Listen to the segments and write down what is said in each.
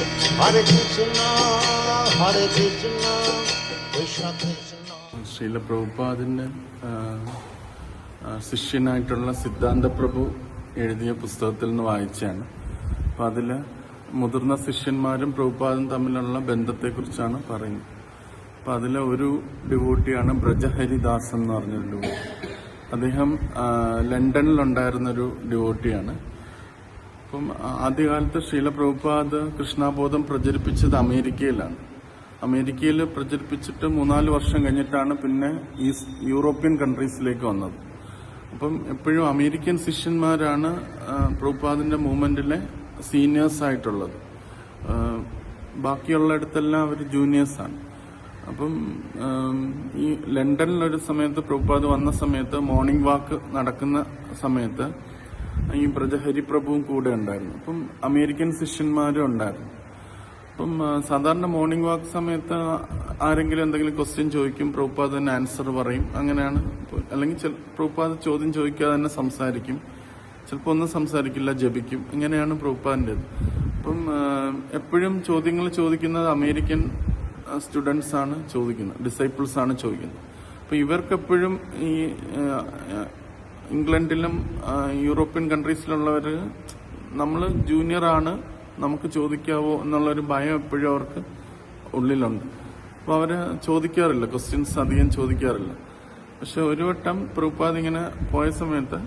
Hare Krishna, Hare Krishna, Krishna Krishna. Srila പ്രഭുപാദിൻ്റെ ശിഷ്യനായിട്ടുള്ള സിദ്ധാന്ത പ്രഭു എഴുതിയ പുസ്തകത്തിൽ നിന്ന് വായിച്ചാണ്. അപ്പം അതിൽ മുതിർന്ന ശിഷ്യന്മാരും പ്രഭുപാദും തമ്മിലുള്ള ബന്ധത്തെക്കുറിച്ചാണ് പറയുന്നത്. അപ്പം അതിലെ ഒരു ഡിവോട്ടിയാണ് ബ്രജഹരിദാസ് എന്ന് പറഞ്ഞൊരു ഡിവോട്ടി. അദ്ദേഹം ലണ്ടനിലുണ്ടായിരുന്നൊരു ഡിവോട്ടിയാണ്. അപ്പം ആദ്യകാലത്ത് ശ്രീല പ്രഭുപാദ് കൃഷ്ണബോധം പ്രചരിപ്പിച്ചത് അമേരിക്കയിലാണ്. അമേരിക്കയിൽ പ്രചരിപ്പിച്ചിട്ട് 3-4 വർഷം കഴിഞ്ഞിട്ടാണ് പിന്നെ യൂറോപ്യൻ കൺട്രീസിലേക്ക് വന്നത്. അപ്പം എപ്പോഴും അമേരിക്കൻ ശിഷ്യന്മാരാണ് പ്രഭുപാദിന്റെ മൂവ്മെന്റിലെ സീനിയേഴ്സ് ആയിട്ടുള്ളത്. ബാക്കിയുള്ളിടത്തെല്ലാം അവർ ജൂനിയേഴ്സാണ്. അപ്പം ഈ ലണ്ടനിലൊരു സമയത്ത് പ്രഭുപാദ് വന്ന സമയത്ത് മോർണിംഗ് വാക്ക് നടക്കുന്ന സമയത്ത് ഈ ബ്രജഹരി പ്രഭുവും കൂടെ ഉണ്ടായിരുന്നു. അപ്പം അമേരിക്കൻ ശിഷ്യന്മാരും ഉണ്ടായിരുന്നു. അപ്പം സാധാരണ മോർണിംഗ് വാക്ക് സമയത്ത് ആരെങ്കിലും എന്തെങ്കിലും ക്വസ്റ്റ്യൻ ചോദിക്കും, പ്രഭുപാദ് തന്നെ ആൻസർ പറയും. അങ്ങനെയാണ്. അല്ലെങ്കിൽ പ്രഭുപാദ് ചോദ്യം ചോദിക്കാതെ തന്നെ സംസാരിക്കും, ചിലപ്പോൾ ഒന്നും സംസാരിക്കില്ല, ജപിക്കും. ഇങ്ങനെയാണ് പ്രഭുപാദിൻ്റെത്. അപ്പം എപ്പോഴും ചോദ്യങ്ങൾ ചോദിക്കുന്നത് അമേരിക്കൻ സ്റ്റുഡൻസ് ആണ് ചോദിക്കുന്നത്, ഡിസൈപ്പിൾസ് ആണ് ചോദിക്കുന്നത്. അപ്പൊ ഇവർക്കെപ്പോഴും ഈ ഇംഗ്ലണ്ടിലും യൂറോപ്യൻ കൺട്രീസിലുള്ളവർ നമ്മൾ ജൂനിയർ ആണ്, നമുക്ക് ചോദിക്കാവോ എന്നുള്ളൊരു ഭയം എപ്പോഴും അവർക്ക് ഉള്ളിലുണ്ട്. അപ്പോൾ അവര് ചോദിക്കാറില്ല, ക്വസ്റ്റ്യൻസ് അധികം ചോദിക്കാറില്ല. പക്ഷെ ഒരു വട്ടം പ്രഭുപാദ് ഇങ്ങനെ പോയ സമയത്ത്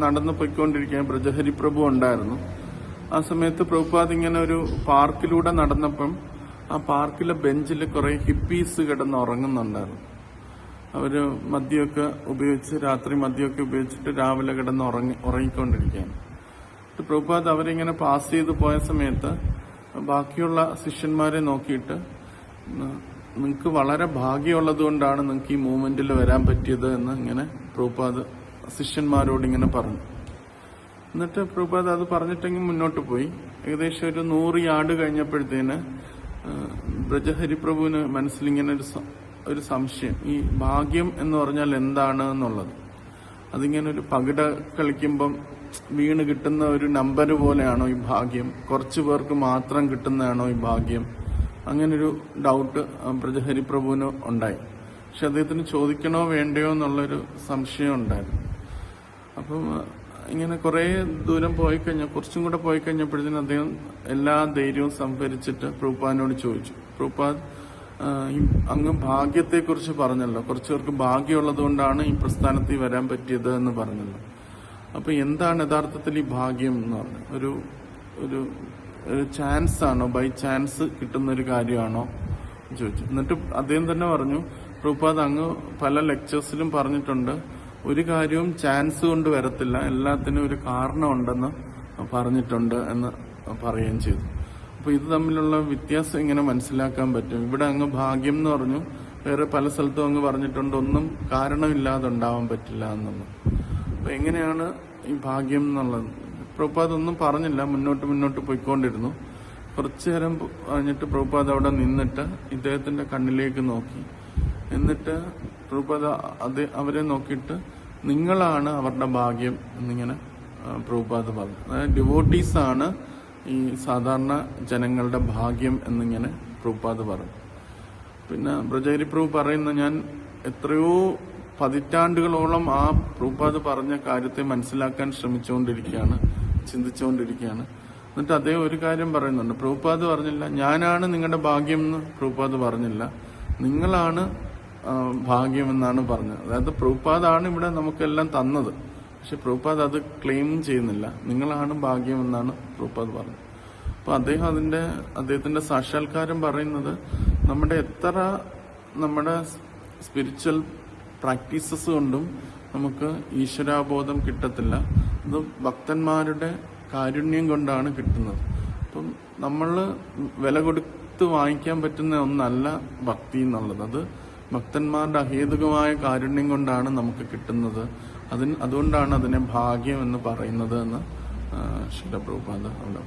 നടന്നു പോയിക്കൊണ്ടിരിക്കാൻ ബ്രജഹരി പ്രഭു ഉണ്ടായിരുന്നു. ആ സമയത്ത് പ്രഭുപാദ് ഇങ്ങനെ ഒരു പാർക്കിലൂടെ നടന്നപ്പം ആ പാർക്കിലെ ബെഞ്ചിൽ കുറെ ഹിപ്പീസ് കിടന്ന് ഉറങ്ങുന്നുണ്ടായിരുന്നു. അവര് മദ്യമൊക്കെ ഉപയോഗിച്ച്, രാത്രി മദ്യമൊക്കെ ഉപയോഗിച്ചിട്ട് രാവിലെ കിടന്ന് ഉറങ്ങിക്കൊണ്ടിരിക്കുകയാണ്. പ്രഭുപാദ് അവരിങ്ങനെ പാസ് ചെയ്ത് പോയ സമയത്ത് ബാക്കിയുള്ള ശിഷ്യന്മാരെ നോക്കിയിട്ട്, നിങ്ങൾക്ക് വളരെ ഭാഗ്യമുള്ളത് കൊണ്ടാണ് നിങ്ങൾക്ക് ഈ മൂവ്മെന്റിൽ വരാൻ പറ്റിയത് എന്ന് ഇങ്ങനെ പ്രഭുപാദ് ശിഷ്യന്മാരോട് ഇങ്ങനെ പറഞ്ഞു. എന്നിട്ട് പ്രഭുപാദ് അത് പറഞ്ഞിട്ടെങ്കിൽ മുന്നോട്ട് പോയി. ഏകദേശം ഒരു 100 യാർഡ് കഴിഞ്ഞപ്പോഴത്തേന് ബ്രജഹരി പ്രഭുവിന് മനസ്സിലിങ്ങനെ ഒരു സംശയം, ഈ ഭാഗ്യം എന്ന് പറഞ്ഞാൽ എന്താണ് എന്നുള്ളത്. അതിങ്ങനെ ഒരു പകിട കളിക്കുമ്പം വീണ് കിട്ടുന്ന ഒരു നമ്പർ പോലെയാണോ ഈ ഭാഗ്യം, കുറച്ചു പേർക്ക് മാത്രം കിട്ടുന്നതാണോ ഈ ഭാഗ്യം, അങ്ങനൊരു ഡൗട്ട് ബ്രജഹരി പ്രഭുവിന് ഉണ്ടായി. പക്ഷെ അദ്ദേഹത്തിന് ചോദിക്കണോ വേണ്ടയോ എന്നുള്ളൊരു സംശയം ഉണ്ടായിരുന്നു. അപ്പം ഇങ്ങനെ കുറെ ദൂരം കുറച്ചും കൂടെ പോയി കഴിഞ്ഞപ്പോഴത്തേനും അദ്ദേഹം എല്ലാ ധൈര്യവും സംഭരിച്ചിട്ട് പ്രഭുപാദിനോട് ചോദിച്ചു, പ്രഭുപാദ് അങ്ങ് ഭാഗ്യത്തെക്കുറിച്ച് പറഞ്ഞല്ലോ, കുറച്ചുപേർക്ക് ഭാഗ്യമുള്ളത് കൊണ്ടാണ് ഈ പ്രസ്ഥാനത്തിൽ വരാൻ പറ്റിയത് എന്ന് പറഞ്ഞല്ലോ. അപ്പൊ എന്താണ് യഥാർത്ഥത്തിൽ ഈ ഭാഗ്യം എന്ന് പറഞ്ഞത്? ഒരു ചാൻസ് ആണോ, ബൈ ചാൻസ് കിട്ടുന്ന ഒരു കാര്യമാണോ ചോദിച്ചു. എന്നിട്ട് അദ്ദേഹം തന്നെ പറഞ്ഞു, പ്രഭുപാദ് അങ്ങ് പല ലെക്ചേഴ്സിലും പറഞ്ഞിട്ടുണ്ട്, ഒരു കാര്യവും ചാൻസ് കൊണ്ട് വരത്തില്ല, എല്ലാത്തിനും ഒരു കാരണം ഉണ്ടെന്ന് പറഞ്ഞിട്ടുണ്ട് എന്ന് പറയുകയും ചെയ്തു. അപ്പൊ ഇത് തമ്മിലുള്ള വ്യത്യാസം എങ്ങനെ മനസ്സിലാക്കാൻ പറ്റും? ഇവിടെ അങ്ങ് ഭാഗ്യം എന്ന് പറഞ്ഞു, വേറെ പല സ്ഥലത്തും അങ്ങ് പറഞ്ഞിട്ടുണ്ട് ഒന്നും കാരണമില്ലാതെ ഉണ്ടാവാൻ പറ്റില്ല എന്നുള്ളത്. അപ്പൊ എങ്ങനെയാണ് ഈ ഭാഗ്യം എന്നുള്ളത്? പ്രഭുപാദ് ഒന്നും പറഞ്ഞില്ല, മുന്നോട്ട് പോയിക്കൊണ്ടിരുന്നു. കുറച്ചു നേരം കഴിഞ്ഞിട്ട് പ്രഭുപാദ് അവിടെ നിന്നിട്ട് ഇദ്ദേഹത്തിന്റെ കണ്ണിലേക്ക് നോക്കി. എന്നിട്ട് പ്രഭുപാദ് അവരെ നോക്കിയിട്ട്, നിങ്ങളാണ് അവരുടെ ഭാഗ്യം എന്നിങ്ങനെ പ്രഭുപാദ് പറഞ്ഞു. അതായത് ഡിവോട്ടീസ് ആണ് ഈ സാധാരണ ജനങ്ങളുടെ ഭാഗ്യം എന്നിങ്ങനെ പ്രഭുപാദ് പറഞ്ഞു. പിന്നെ ബ്രജഹരി പ്രഭു പറയുന്ന, ഞാൻ എത്രയോ പതിറ്റാണ്ടുകളോളം ആ പ്രഭുപാദ് പറഞ്ഞ കാര്യത്തെ മനസ്സിലാക്കാൻ ചിന്തിച്ചുകൊണ്ടിരിക്കുകയാണ്. എന്നിട്ട് അദ്ദേഹം ഒരു കാര്യം പറയുന്നുണ്ട്, പ്രഭുപാദ് പറഞ്ഞില്ല ഞാനാണ് നിങ്ങളുടെ ഭാഗ്യം എന്ന് പ്രഭുപാദ് പറഞ്ഞില്ല, നിങ്ങളാണ് ഭാഗ്യം എന്നാണ് പറഞ്ഞത്. അതായത് പ്രഭുപാദാണ് ഇവിടെ നമുക്കെല്ലാം തന്നത്, പക്ഷെ പ്രഭുപാദ് അത് ക്ലെയിം ചെയ്യുന്നില്ല, നിങ്ങളാണ് ഭാഗ്യം എന്നാണ് പ്രഭുപാദ് പറഞ്ഞത്. അപ്പൊ അദ്ദേഹത്തിന്റെ സാക്ഷാത്കാരം പറയുന്നത്, നമ്മുടെ സ്പിരിച്വൽ പ്രാക്ടീസസ് കൊണ്ടും നമുക്ക് ഈശ്വരാബോധം കിട്ടത്തില്ല. അത് ഭക്തന്മാരുടെ കാരുണ്യം കൊണ്ടാണ് കിട്ടുന്നത്. അപ്പം നമ്മൾ വില കൊടുത്ത് വാങ്ങിക്കാൻ പറ്റുന്ന ഒന്നല്ല ഭക്തി എന്നുള്ളത്. അത് ഭക്തന്മാരുടെ അഹേതുകമായ കാരുണ്യം കൊണ്ടാണ് നമുക്ക് കിട്ടുന്നത്. അതുകൊണ്ടാണ് അതിനെ ഭാഗ്യം എന്ന് പറയുന്നത് എന്ന് ശ്രീല പ്രഭുപാദ് അവിടെ